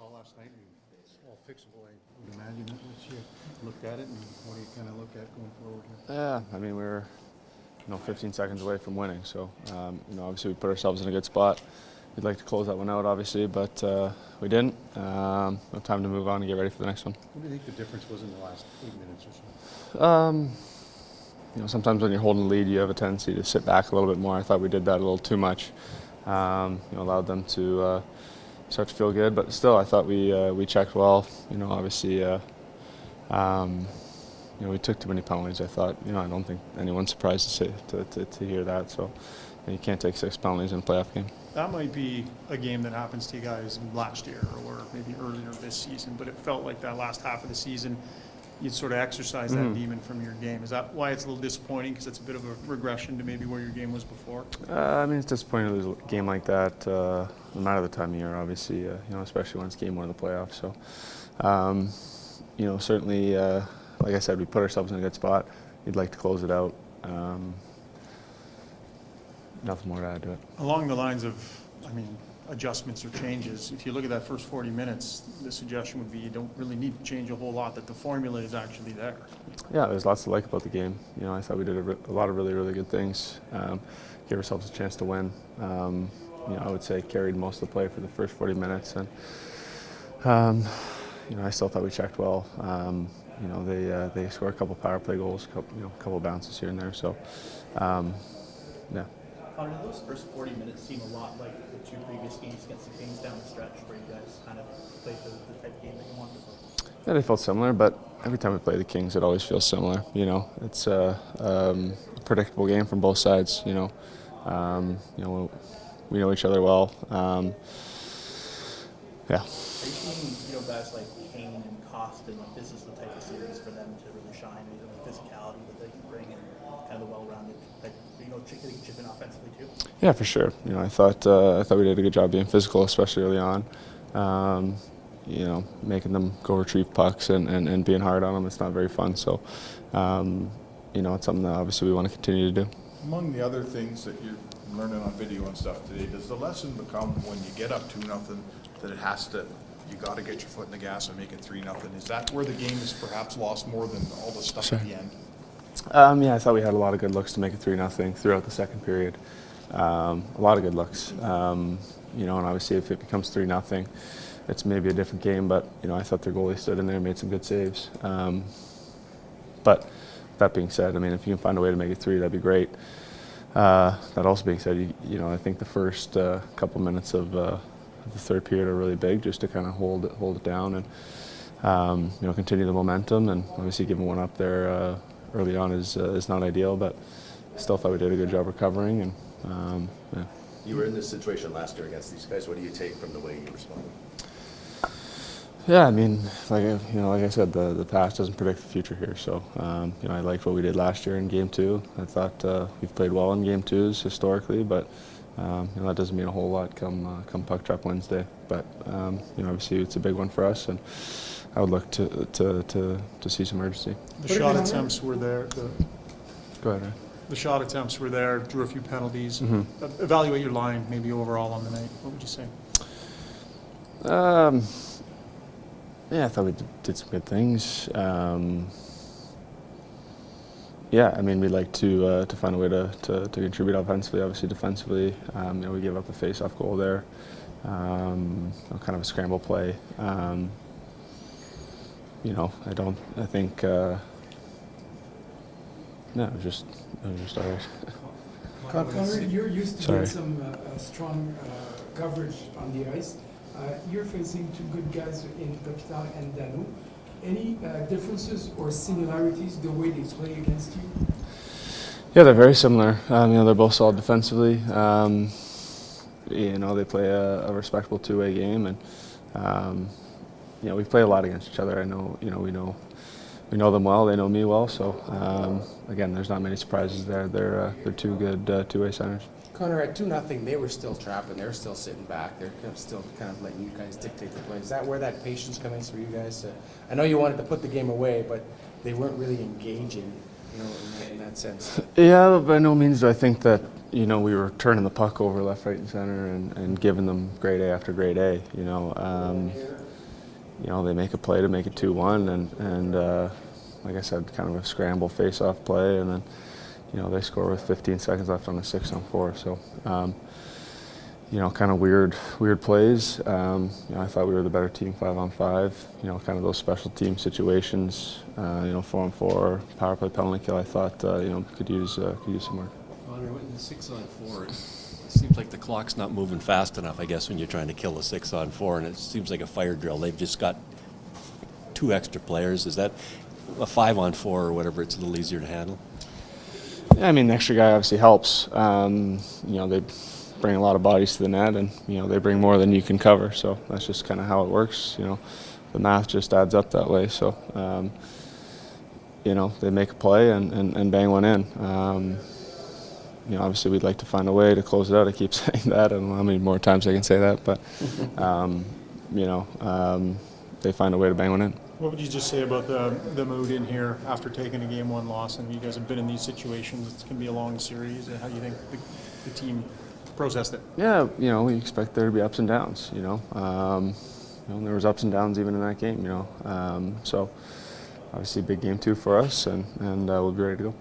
call last night, and it's all fixable. I would imagine that once you looked at it, and what do you kind of look at going forward here? Yeah, I mean, we were 15 seconds away from winning, so obviously we put ourselves in a good spot. We'd like to close that one out, obviously, but we didn't. No time to move on and get ready for the next one. What do you think the difference was in the last 8 minutes or so? Sometimes when you're holding the lead, you have a tendency to sit back a little bit more. I thought we did that a little too much. Allowed them to start to feel good, but still, I thought we checked well. Obviously, we took too many penalties. I thought, I don't think anyone's surprised to hear that. So, you can't take 6 penalties in a playoff game. That might be a game that happens to you guys last year or maybe earlier this season, but it felt like that last half of the season, you'd sort of exercise that demon from your game. Is that why it's a little disappointing? Because it's a bit of a regression to maybe where your game was before? It's disappointing to lose a game like that, no matter the time of year, obviously, especially when it's game 1 of the playoffs. So, certainly, like I said, we put ourselves in a good spot. We'd like to close it out. Nothing more to add to it. Along the lines of, adjustments or changes, if you look at that first 40 minutes, the suggestion would be you don't really need to change a whole lot, that the formula is actually there. Yeah, there's lots to like about the game. I thought we did a lot of really, really good things. Gave ourselves a chance to win. I would say carried most of the play for the first 40 minutes. And, I still thought we checked well. They scored a couple power play goals, a couple bounces here and there. So, yeah. Connor, those first 40 minutes seem a lot like the 2 previous games against the Kings down the stretch, where you guys kind of played the type of game that you wanted to play. Yeah, they felt similar, but every time we play the Kings, it always feels similar. It's a predictable game from both sides. We know each other well. Yeah. Are you seeing, guys like Kane and Cost, and this is the type of series for them to really shine, the physicality that they can bring and kind of the well-rounded, chip in offensively too? Yeah, for sure. I thought we did a good job being physical, especially early on. Making them go retrieve pucks and being hard on them. It's not very fun. So, it's something that obviously we want to continue to do. Among the other things that you're learning on video and stuff today, does the lesson become when you get up 2-0 that you got to get your foot in the gas and make it 3-0? Is that where the game is perhaps lost more than all the stuff at the end? I thought we had a lot of good looks to make it 3-0 throughout the second period. A lot of good looks. And obviously if it becomes 3-0, it's maybe a different game, but, I thought their goalie stood in there and made some good saves. But that being said, if you can find a way to make it 3, that'd be great. That also being said, I think the first couple minutes of the third period are really big, just to kind of hold it down and, continue the momentum. And obviously giving one up there early on is not ideal, but still thought we did a good job recovering. And yeah. You were in this situation last year against these guys. What do you take from the way you responded? Yeah, like I said, the past doesn't predict the future here. So, I liked what we did last year in Game 2. I thought we've played well in Game 2s historically, but that doesn't mean a whole lot come puck drop Wednesday. But obviously it's a big one for us, and I would look to see some urgency. The shot attempts were there. Go ahead, Ray. The shot attempts were there, drew a few penalties. Mm-hmm. Evaluate your line maybe overall on the night. What would you say? I thought we did some good things. We'd like to find a way to contribute offensively. Obviously, defensively, we gave up a face-off goal there. Kind of a scramble play. It was just all right. Connor, you're used to get some strong coverage on the ice. You're facing 2 good guys in Kopitar and Dano. Any differences or similarities the way they play against you? Yeah, they're very similar. They're both solid defensively. They play a respectable 2-way game, and we play a lot against each other. I know, we know them well. They know me well. So again, there's not many surprises there. They're 2 good 2-way centers. Connor, at 2-0, they were still trapping. They're still sitting back. They're still kind of letting you guys dictate the play. Is that where that patience comes for you guys? I know you wanted to put the game away, but they weren't really engaging, in that sense. Yeah, by no means do I think that, we were turning the puck over left, right, and center and giving them grade A after grade A. you know, they make a play to make it 2-1, and like I said, kind of a scramble face-off play, and then, you know, they score with 15 seconds left on a 6-on-4. So, you know, kind of weird plays. You know, I thought we were the better team 5-on-5. You know, kind of those special team situations. You know, 4-on-4, power play, penalty kill. I thought you know, could use some work. Connor, in the 6-on-4, it seems like the clock's not moving fast enough, I guess, when you're trying to kill a 6-on-4, and it seems like a fire drill. They've just got 2 extra players. Is that a 5-on-4 or whatever? It's a little easier to handle. Yeah, I mean, the extra guy obviously helps. You know, they bring a lot of bodies to the net, and you know, they bring more than you can cover. So that's just kind of how it works. You know, the math just adds up that way. So you know, they make a play and bang one in. You know, obviously we'd like to find a way to close it out. I keep saying that. I don't know how many more times I can say that, but you know, they find a way to bang one in. What would you just say about the mood in here after taking a Game 1 loss? And you guys have been in these situations. It's going to be a long series. How do you think the team processed it? Yeah, you know, we expect there to be ups and downs. You know, there was ups and downs even in that game. You know, so obviously big game 2 for us, and we'll be ready to go.